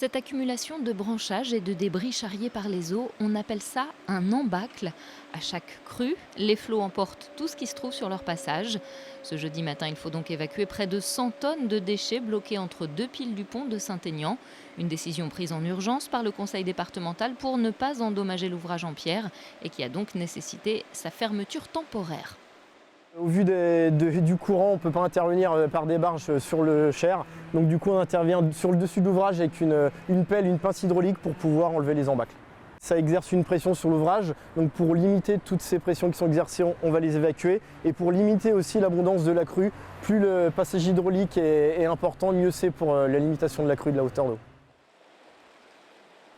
Cette accumulation de branchages et de débris charriés par les eaux, on appelle ça un embâcle. À chaque crue, les flots emportent tout ce qui se trouve sur leur passage. Ce jeudi matin, il faut donc évacuer près de 100 tonnes de déchets bloqués entre deux piles du pont de Saint-Aignan. Une décision prise en urgence par le conseil départemental pour ne pas endommager l'ouvrage en pierre et qui a donc nécessité sa fermeture temporaire. Au vu du courant, on ne peut pas intervenir par des barges sur le Cher. Donc du coup, on intervient sur le dessus de l'ouvrage avec une pelle, une pince hydraulique pour pouvoir enlever les embâcles. Ça exerce une pression sur l'ouvrage. Donc pour limiter toutes ces pressions qui sont exercées, on va les évacuer. Et pour limiter aussi l'abondance de la crue, plus le passage hydraulique est important, mieux c'est pour la limitation de la crue et de la hauteur d'eau.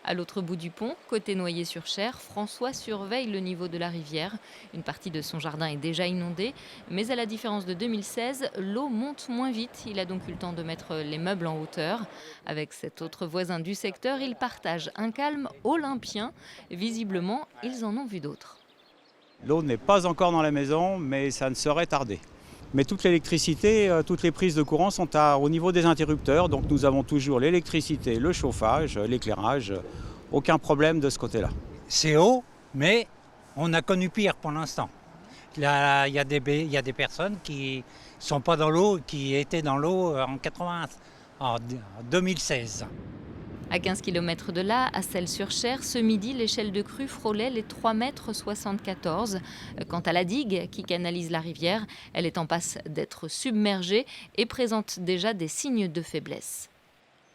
À l'autre bout du pont, côté Noyer-sur-Cher, François surveille le niveau de la rivière. Une partie de son jardin est déjà inondée, mais à la différence de 2016, l'eau monte moins vite. Il a donc eu le temps de mettre les meubles en hauteur. Avec cet autre voisin du secteur, ils partagent un calme olympien. Visiblement, ils en ont vu d'autres. L'eau n'est pas encore dans la maison, mais ça ne saurait tarder. Mais toute l'électricité, toutes les prises de courant sont au niveau des interrupteurs. Donc nous avons toujours l'électricité, le chauffage, l'éclairage. Aucun problème de ce côté-là. C'est haut, mais on a connu pire pour l'instant. Là, il y a des personnes qui ne sont pas dans l'eau, qui étaient dans l'eau en 2016. À 15 km de là, à Celles-sur-Cher, ce midi, l'échelle de crue frôlait les 3,74 m. Quant à la digue qui canalise la rivière, elle est en passe d'être submergée et présente déjà des signes de faiblesse.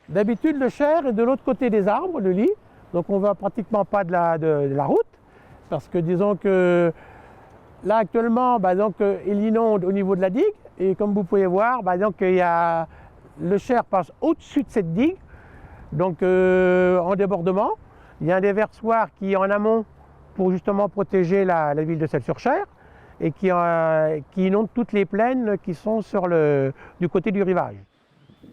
D'habitude, le Cher est de l'autre côté des arbres, le lit, donc on ne va pratiquement pas de la route, parce que disons que là actuellement, il inonde au niveau de la digue, et comme vous pouvez voir, le Cher passe au-dessus de cette digue. Donc en débordement, il y a un déversoir qui est en amont pour justement protéger la ville de Celles-sur-Cher et qui inonde toutes les plaines qui sont du côté du rivage.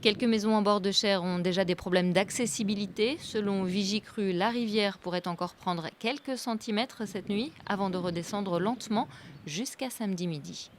Quelques maisons en bord de Cher ont déjà des problèmes d'accessibilité. Selon Vigicru, la rivière pourrait encore prendre quelques centimètres cette nuit avant de redescendre lentement jusqu'à samedi midi.